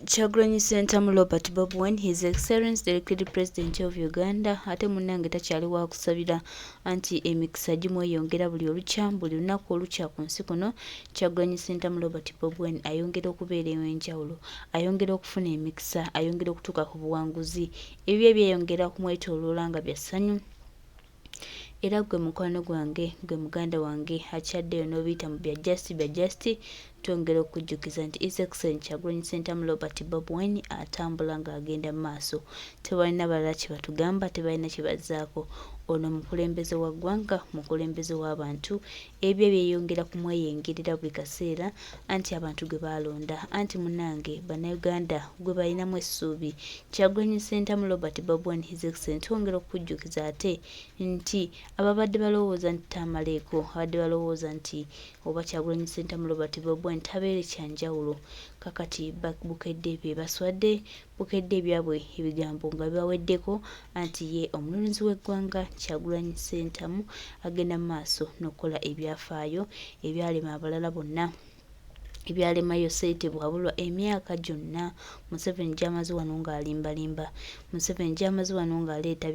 Kyagulanye Ssentamu Robert Bobi Wine, His Excellency the Elected President of Uganda, ate munnange takyali wa kusabira anti emikisa gimweyongera buli olukya buli lunaku olukya ku nsi kuno. Kyagulanye Ssentamu Robert Bobi Wine ayongera okubeera ewenjawulo, ayongera okufuna emikisa, ayongera okutuuka ku buwanguzi, ebyo ebyeyongera kumwetooloola nga bya ssanyu. Era gwe mukwano gwange, gwe muganda wange akyaddeyo n'obiyita mu bya just twongera okujjukiza nti His Excellency Kyagulanye Ssentamu Robert Bobi Wine atambula ng'agenda mu maaso. Tebalina balala kye batugamba, tebalina kye bazzaako. Ono mukulembeze wa ggwanga, mukulembeze w'abantu, ebyo byeyongera kumweyengerera buli kaseera anti abantu gwe balonda, anti munnange bannayuganda gwe balinamu essuubi. Kyagulanye Ssentamu Robert Bobi Wine, His Excellency twongera okujjukiza ate nti ababadde balowooza nti tamaleeko, abadde balowooza nti oba Kyagulanye Ssentamu Robert Bobi Wine tabeere kyanjawulo, kakati bukedde bye baswadde, bukedde ebyabwe ebigambo nga bibaweddeko anti ye omulunzi w'eggwanga Kyagulanye Ssentamu agenda mu maaso n'okukola ebyafaayo ebyalema abalala bonna, ebyalema Yosente bwabulwa emyaka gyonna. Museveni gy'amaze wano ng'alimbalimba, Museveni gy'amaze wano ng'aleeta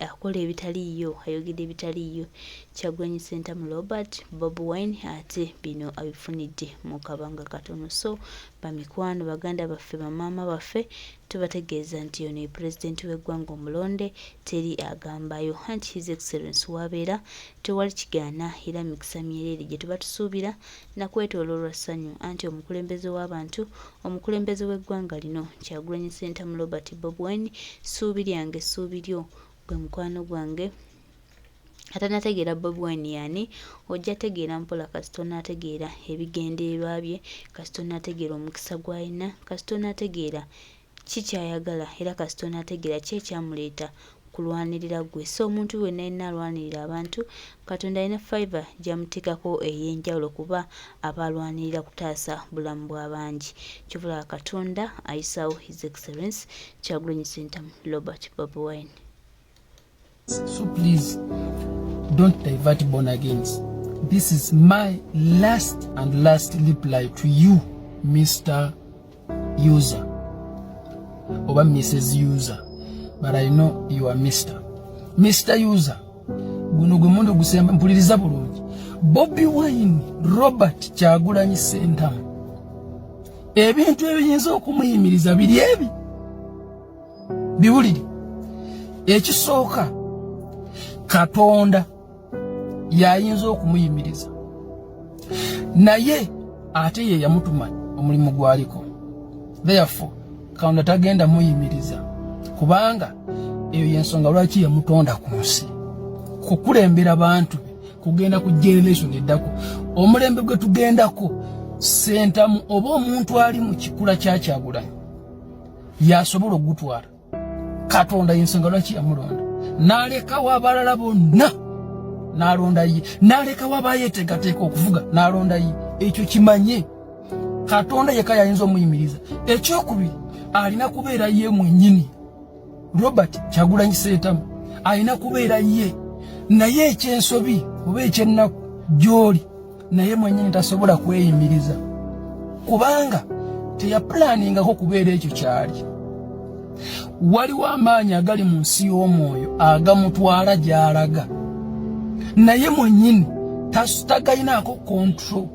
akola ebitaliiyo, ayogera ebitaliiyo. Kyagulanye Ssentamu Robert Bobi Wine ate bino abifunidde mu kabanga katono. So bamikwano, baganda baffe, bamaama baffe, tubategeeza nti ono ye pulezidenti w'eggwanga omulonde, teri agambayo anti His Excellency wabeera tewali kigaana, era mikisa myereere gye tuba tusuubira na kwetooloolwa ssanyu anti omukulembeze w'abantu, omukulembeze w'eggwanga lino Kyagulanye Ssentamu Robert Bobi Wine, ssuubi lyange ssuubi lyo, gwe mukwano gwange atanategeera Bobi Wine yani, ojja tegeera mpola kasita onaategeera ebigendererwa bye, kasita onaategeera omukisa gw'alina, kasita onaategeera kikyayagala, era kasita onaategeera ki ekyamuleeta kulwanirira gwe. So omuntu wenna yenna alwanirira abantu, Katonda alina favour gy'amuteekako ey'enjawulo kuba aba alwanirira kutaasa bulamu bw'abangi. Kivula Katonda ayisaawo His Excellency Kyagulanye Ssentamu Robert Bobi Wine. So please, don't divert born agains. This is my last reply to you, Mr. User, or Mrs. User, but I know you are Mr. User. Guno gwemondo gusemba mpuliriza bulungi. Bobi Wine Robert Kyagulanye Ssentamu, ebintu ebiyinza okumuyimiriza biri ebi biwulire. Ekisooka, Katonda yayinza okumuyimiriza, naye ate ye yamutuma omulimu gwaliko. Therefore Katonda tagenda muyimiriza kubanga eyo yensonga lwaki yamutonda ku nsi, kukulembera abantu, kugenda ku generation eddako. Omulembe gwe tugendako Ssentamu oba omuntu ali mu kikula kya Kyagulanye yasobola okugutwala. Katonda yensonga lwaki yamulonda, n'alekawo abalala bonna n'alonda ye, n'alekawo abayeteekateeka okuvuga n'alonda ye. Ekyo kimanye Katonda yekka yayinza omuyimiriza. Ekyokubiri, alina kubeera ye mwennyini. Robert Kyagulanye Ssentamu alina kubeera ye, naye ekyensobi oba ekyennaku gy'oli naye mwennyini tasobola kweyimiriza kubanga teyaplaningako kubeera ekyo kyali. Waliwo amaanyi agali mu nsi y'omwoyo agamutwala gy'alaga, naye mwennyini tagayinaako control.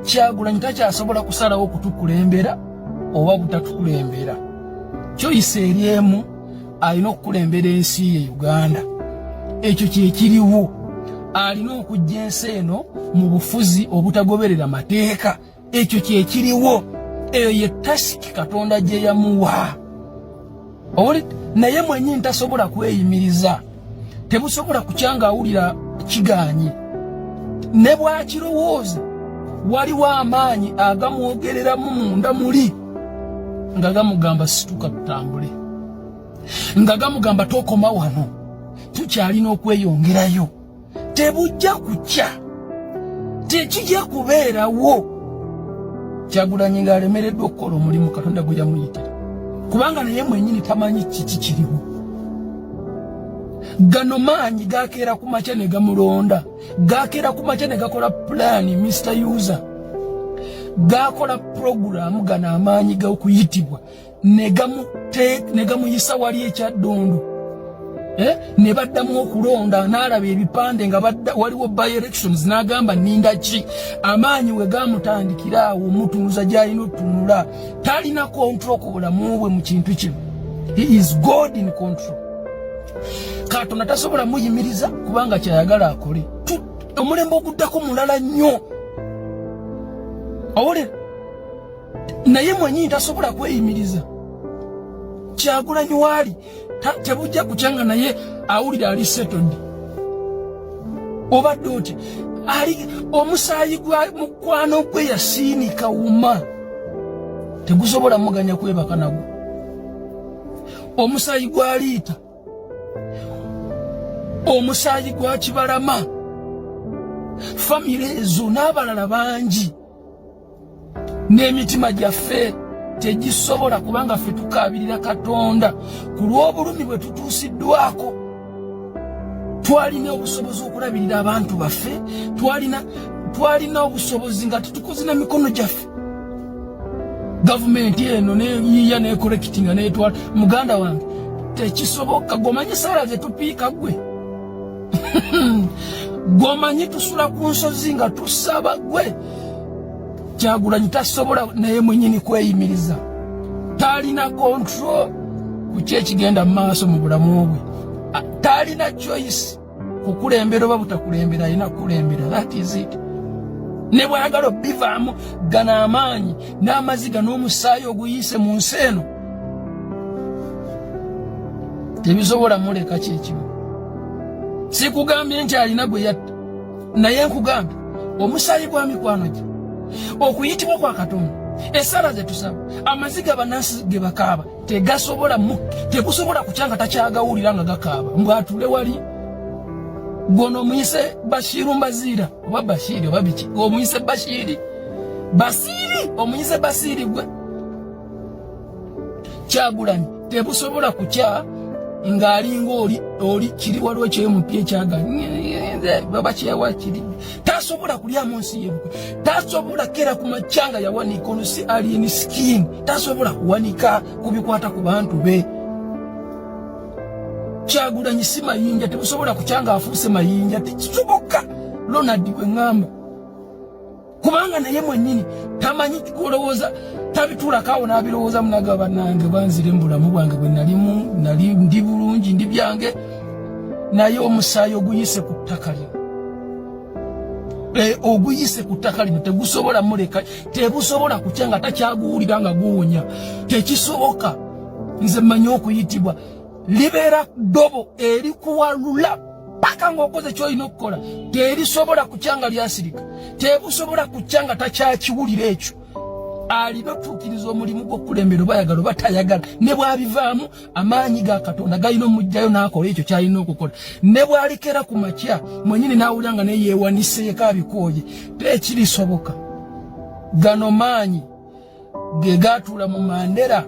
Kyagulanye takyasobola kusalawo kutukulembera oba butatukulembera. Choice eriemu alina okukulembera ensi ye Uganda. Ekyo kyekiriwo. Alina okujja ensi eno mu bufuzi obutagoberera mateeka. Ekyo kyekiriwo. Eyo ye tasiki Katonda gye yamuwa. Naye mwennyini tasobola kweyimiriza. Tebusobola kukyanga awulira kiganye. Ne bw'akirowooza waliwo amaanyi agamwogereramu munda muli nga gamugamba situka tutambule, nga gamugamba tokoma wano, tukyalina okweyongerayo, tebujja kukya, tekijja kubeerawo. Kyagulanye ng'alemereddwa okukola omulimu Katonda gwe yamuyitira kubanga naye mwennyini tamanyi kiki kiriwo. Gano maanyi gakeera ku makya ne gamulonda, gakeera ku makya ne gakola pulaani Mr. User. gakola program gana amaanyi ga okuyitibwa negamu yisa wali ekyaddondo ne baddamu okulonda n'alaba ebipande nga waliwo by elections n'agamba ninda ki amaanyi we gamutandikira awo omutunuza gy'alina otunula talina control ku bulamu bwe mu kintu kino. He is God in control. Katonda tasobola muyimiriza kubanga kyayagala akole. Omulembe oguddako mulala nnyo. Awole naye mwennyini tasobola kweyimiriza. Kyagulanyi waali tebujja kukyanga naye awulira ali settled. Obadde oti ali omusaayi gwa mukwano gwe yasiinika wuma tegusobola muganya kwebaka nagwo. Omusaayi gwa liita, omusaayi gwa Kibalama, famire ezo n'abalala bangi n'emitima gyaffe tegisobola kubanga ffe tukaabirira Katonda ku lw'obulumi bwe tutuusiddwako. Twalina obusobozi okulabirira abantu baffe, twalina obusobozi nga tetukoze na mikono gyaffe. Gavumenti eno neyiya nekolekitinga netwala muganda wange tekisoboka. Gomanyi sala ze tupiika gwe gomanyi tusula ku nsozi nga tusaba gwe. Kyagulanyi tasobola naye mwennyini kweyimiriza, talina control ku kyekigenda mu maaso mu bulamu bwe. Talina choice kukulembera oba butakulembera, alina kukulembera. That is it. Ne bwagala bivaamu gana amaanyi n'amaziga n'omusaayi oguyise mu nsi eno tebisobola muleka kyekimu. Sikugambye nti alina gwe yatta, naye nkugambye omusaayi gwa mikwano gye, okuyitibwa kwa Katonda, essala ze tusaba, amaziga bannansi ge bakaaba tegusobola kukyanga takyagawulira nga gakaaba mbwatule wali. Gono muyise Bashiru Mbazira oba Bashiri oba biki, omuyise Basiri omuyise Basiri gwe. Kyagulanyi tebusobola kukya ng'alinga oli kiri waliwo kyemupye Kyagana baba kyeyawa kiri. Tasobola kulya mu nsi yebukwe, tasobola kera ku makyanga yawanika olusi alien skin, tasobola kuwanika kubikwata ku bantu be. Kyagulanyi si mayinja, tebusobola kukyanga afuuse mayinja, tekisoboka. Ronald gwe ngamba kubanga naye mwennyini tamanyi kulowooza, tabituulako n'abirowooza munaga bannange banzire mu bulamu bwange bwe nali ndi bulungi ndi byange, naye omusaayi oguyise ku ttaka lino oguyise ku ttaka lino tegusobola muleka, tebusobola kukyanga takyaguwulira nga guwonya, tekisoboka. Nze mmanyi okuyitibwa libeera ddobo erikuwalula paka ng'okoze ky'olina okukola, terisobola kukyanga lyasirika, tebusobola kukyanga takyakiwulira ekyo. Alina otuukiriza omulimu gw'okulembera oba ayagala oba tayagala. Ne bw'abivaamu amaanyi ga Katonda galina omujjayo n'akola ekyo ky'alina okukola. Ne bw'alikera ku makya mwennyini n'awulira nga neyeewaniseeko abikooye, tekirisoboka. Gano maanyi ge gaatuula mu Mandera,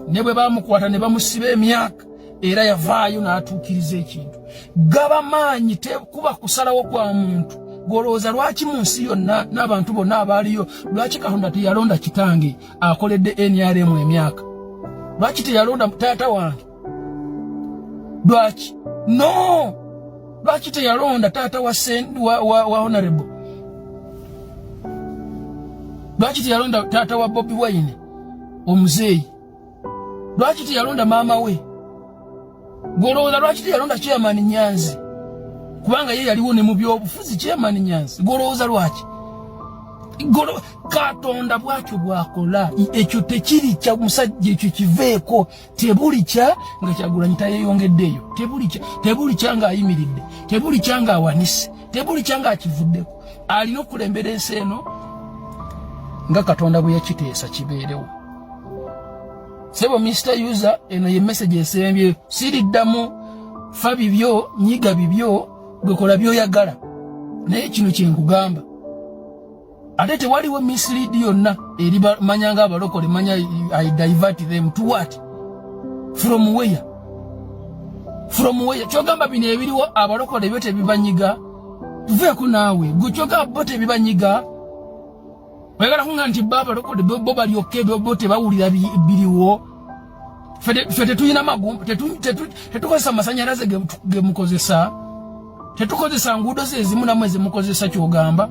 ne bwe baamukwata ne bamusiba emyaka era yavaayo n'atuukiriza ekintu. Gaba maanyi tekuba kusalawo kwa muntu. Golowooza lwaki mu nsi yonna n'abantu bonna abaaliyo, lwaki Katonda teyalonda kitange akoledde NRM emyaka? Lwaki teyalonda taata wange? Lwaki? No! Lwaki teyalonda taata wa Honorable? Lwaki teyalonda taata wa Bobi Wine omuzeeyi? Lwaki teyalonda maama we? Golowooza lwaki teyalonda Chairman Nyanzi? Kubanga ye yaliwo ne mu byobufuzi Chairman Nyanzi. Golowooza lwaki? Katonda bwatyo bwakola. Ekyo tekiri kya musajja, ekyo kiveeko. Tebuli kya nga Kyagulanyi tayeyongeddeyo. Tebuli kya nga ayimiridde. Tebuli kya nga awanise. Tebuli kya nga akivuddeko. Alina okulembera ensi eno nga Katonda bwe yakiteesa kibeerewo. Sebo Mr. User, eno ye message esembye. Siriddamu fa bibyo, nyiga bibyo, gwekola byoyagala. Naye kino kye nkugamba. Ate tewaliwo mislead yonna eri manyanga abalokole, manya I divert them to what? From where? From where? Kyogamba bino ebiriwo abalokole byo tebibanyiga. Tuveeko naawe. Gwe kyogamba bo tebibanyiga. Wegala kunga nti baba lokode bo bali okebe bo tebawulira biriwo. Fete tuyina magumba tetukozesa masanyalaze ge mukozesa. Tetukozesa ngudo ze ezimu namwe ze mukozesa kyogamba.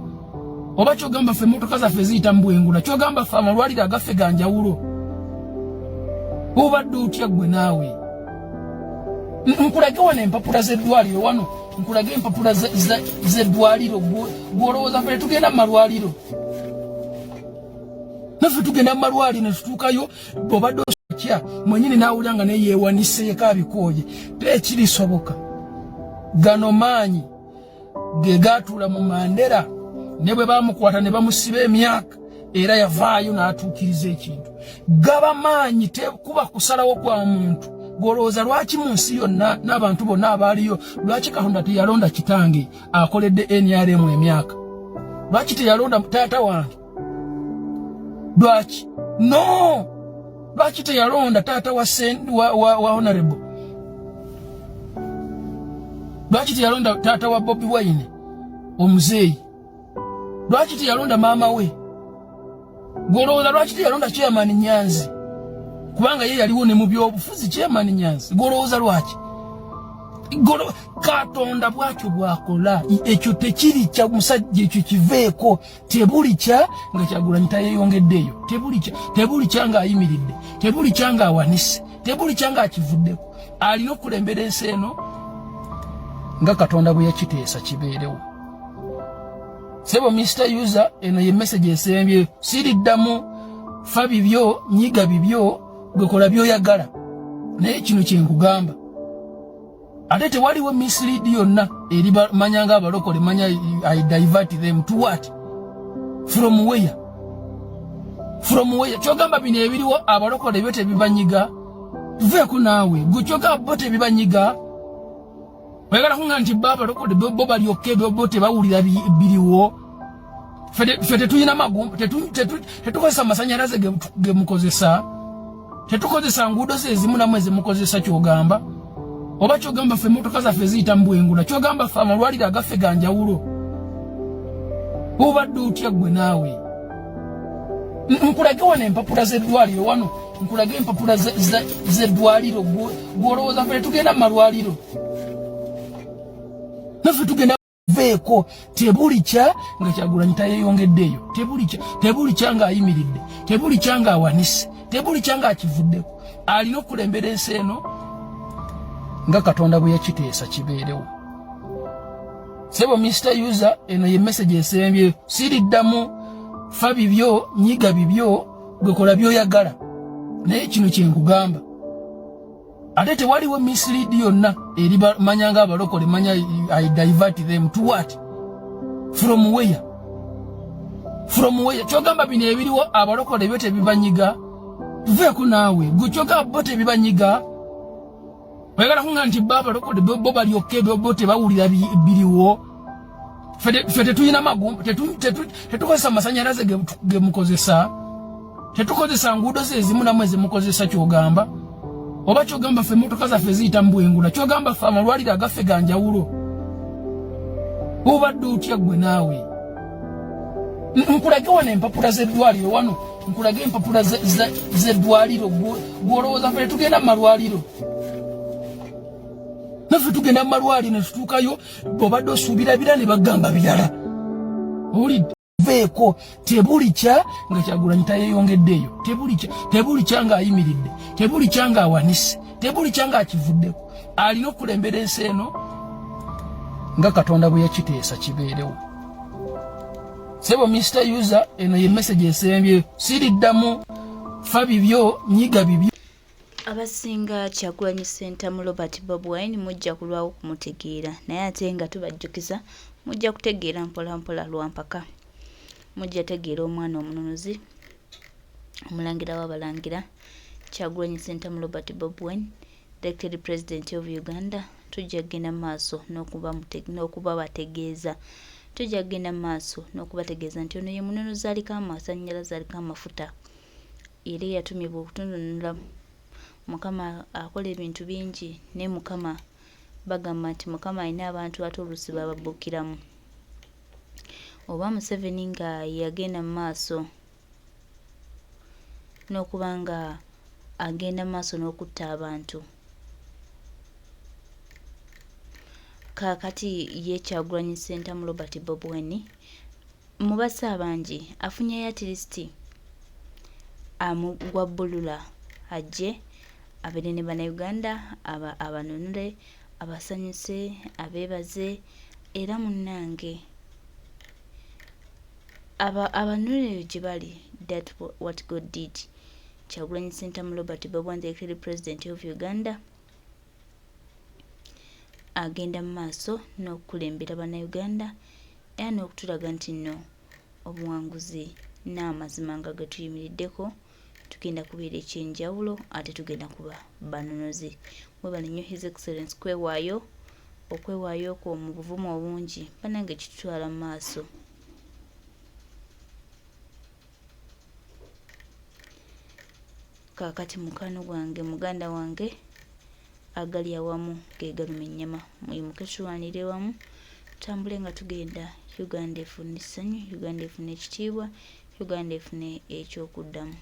Oba kyogamba fe motoka zaffe ziyita mbwengula. Kyogamba fe amalwaliro agaffe ganjawulo. Obadde otya gwe naawe. Nkulage wana empapula z'eddwaliro wano. Nkulage empapula z'eddwaliro gw'olowooza fe tugenda mu malwaliro. Naffe tugenda mu malwaliro ne tutuukayo bw'obadde osokya mwenyini naawulira nga naye yeewaniseeko abikooye. Tekirisoboka. Gano maanyi ge gaatuula mu Mandera ne bwe baamukwata ne bamusiba emyaka era yavaayo n'atuukiriza ekintu. Gaba maanyi tekuba kusalawo kwa muntu. Golowooza lwaki mu nsi yonna n'abantu bonna abaaliyo lwaki Katonda teyalonda kitange akoledde NRM emyaka? Lwaki teyalonda taata wange? Lwaki? No! Lwaki teyalonda taata wa honorable? Lwaki teyalonda taata wa Bobi Wine omuzeeyi? Lwaki teyalonda maama we? Golowooza lwaki teyalonda chairman Nyanzi? Kubanga ye yaliwo ne mu byobufuzi chairman Nyanzi. Golowooza lwaki? Katonda bwakyo bwakola. Ekyo tekiri kya musajja ekyo kiveeko. Tebuli kya nga Kyagulanyi tayeyongeddeyo. Tebuli kya nga ayimiridde. Tebuli kya nga awanise. Tebuli kya nga akivuddeko. Alina okulembera ensi eno nga Katonda bwe yakiteesa kibeerewo. Sebo Mr. User eno ye message esembye. Siriddamu fa bibyo nyiga bibyo gwekola byoyagala. Naye kino kye nkugamba. Ate tewaliwo mislead yonna eri manyanga abalokole manya I divert them to what? From where? From where? Kyogamba bino ebiriwo abalokole byo tebibanyiga. Tuveeko naawe. Gwe kyogamba bo tebibanyiga. Wegala kunga nti baba lokode bo bali okebe bo tebawulira biriwo. Fete tuyina magumba tetukozesa masanyalaze ge mukozesa. Tetukozesa ngudo ze ezimu namwe ze mukozesa kyogamba. Oba kyogamba fe motoka zaffe ziyita mbwengula. Kyogamba fe amalwaliro agaffe ganjawulo. Obadde otya gwe naawe. Nkulage wana empapula z'eddwaliro wano. Nkulage empapula z'eddwaliro gw'olowooza fe tugenda mu malwaliro. Naffe tugenda veeko. Tebuli kya nga Kyagulanyi tayeyongeddeyo. Tebuli kya nga ayimiridde. Tebuli kya nga awanise. Tebuli kya nga akivuddeko. Alina okulembera ensi eno nga Katonda bwe yakiteesa kibeerewo. Sebo Mr. User eno ye message esembye. Siriddamu fa bibyo nyiga bibyo gwekola byoyagala. Naye kino kye nkugamba. Ate tewaliwo mislead yonna eri manyanga abalokole manya I divert them to what? From where? From where? Kyogamba bino ebiriwo abalokole byo tebibanyiga. Tuveeko naawe. Gwe kyogamba bo tebibanyiga. Wegala kunga nti baba lokode bo bali okebe bo tebawulira biriwo. Fete tuyina magumba tetukozesa masanyalaze ge mukozesa. Tetukozesa ngudo ze ezimu namwe ze mukozesa kyogamba. Oba kyogamba fe motoka zaffe ziyita mbwengula. Kyogamba fe amalwaliro agaffe ganjawulo. Obadde otya gwe naawe. Nkulage wana empapula z'eddwaliro wano. Nkulage empapula z'eddwaliro gw'olowooza fe tugenda mu malwaliro. Naffe tugenda mu malwaliro ne tutuukayo bw'obadde osuubira bira ne bagamba birala. Owulidde? Veeko. Tebuli kya nga Kyagulanyi tayeyongeddeyo. Tebuli kya nga ayimiridde. Tebuli kya nga awanise. Tebuli kya nga akivuddeko. Alina okulembera ensi eno nga Katonda bwe yakiteesa kibeerewo. Sebo Mr. User eno ye message esembye. Siriddamu fa bibyo nyiga bibyo. Abasinga Kyagulanyi Ssentamu Robert Bobi Wine mujja kulwawo kumutegeera naye ate nga tubajjukiza mujja kutegeera mpola mpola lwampaka. Mujja tegeera omwana omununuzi omulangira w'abalangira Kyagulanyi Ssentamu Robert Bobi Wine Elected President of Uganda. Tujja kugenda maaso n'okubabategeeza. Tujja kugenda maaso n'okubategeeza nti ono ye mununuzi aliko amasannyalaze aliko amafuta era yatumibwa okutununula Mukama akola ebintu bingi ne Mukama bagamba nti Mukama alina abantu ate olusiba babukiramu. Oba Museveni nga yagenda mu maaso n'okubanga agenda maaso n'okutta abantu. Kaakati ye Kyagulanyi Ssentamu Robert Bobi Wine mu basa abangi afunyeyo at least gwa bbulula ajje abeere ne Bannayuganda abanunule, abasanyuse, abeebaze era munnange abanunule gye bali. That what God did. Kyagulanyi Ssentamu Robert Bobi Wine, the elected president of Uganda, agenda mu maaso n'okukulembera Bannayuganda era n'okutulaga nti nno obuwanguzi n'amazima nga ge tuyimiriddeko tugenda kubeera ekyenjawulo ate tugenda kuba banunuzi. Mwebale nnyo His Excellence kwewaayo, okwewaayo okwo mu buvumu obungi bannange kitutwala mu maaso. Kaakati mukwano gwange, muganda wange, agali awamu ge galuma ennyama, mwimuke tulwanire wamu tutambule nga tugenda Uganda efune essanyu, Uganda efune ekitiibwa, Uganda efune ekyokuddamu.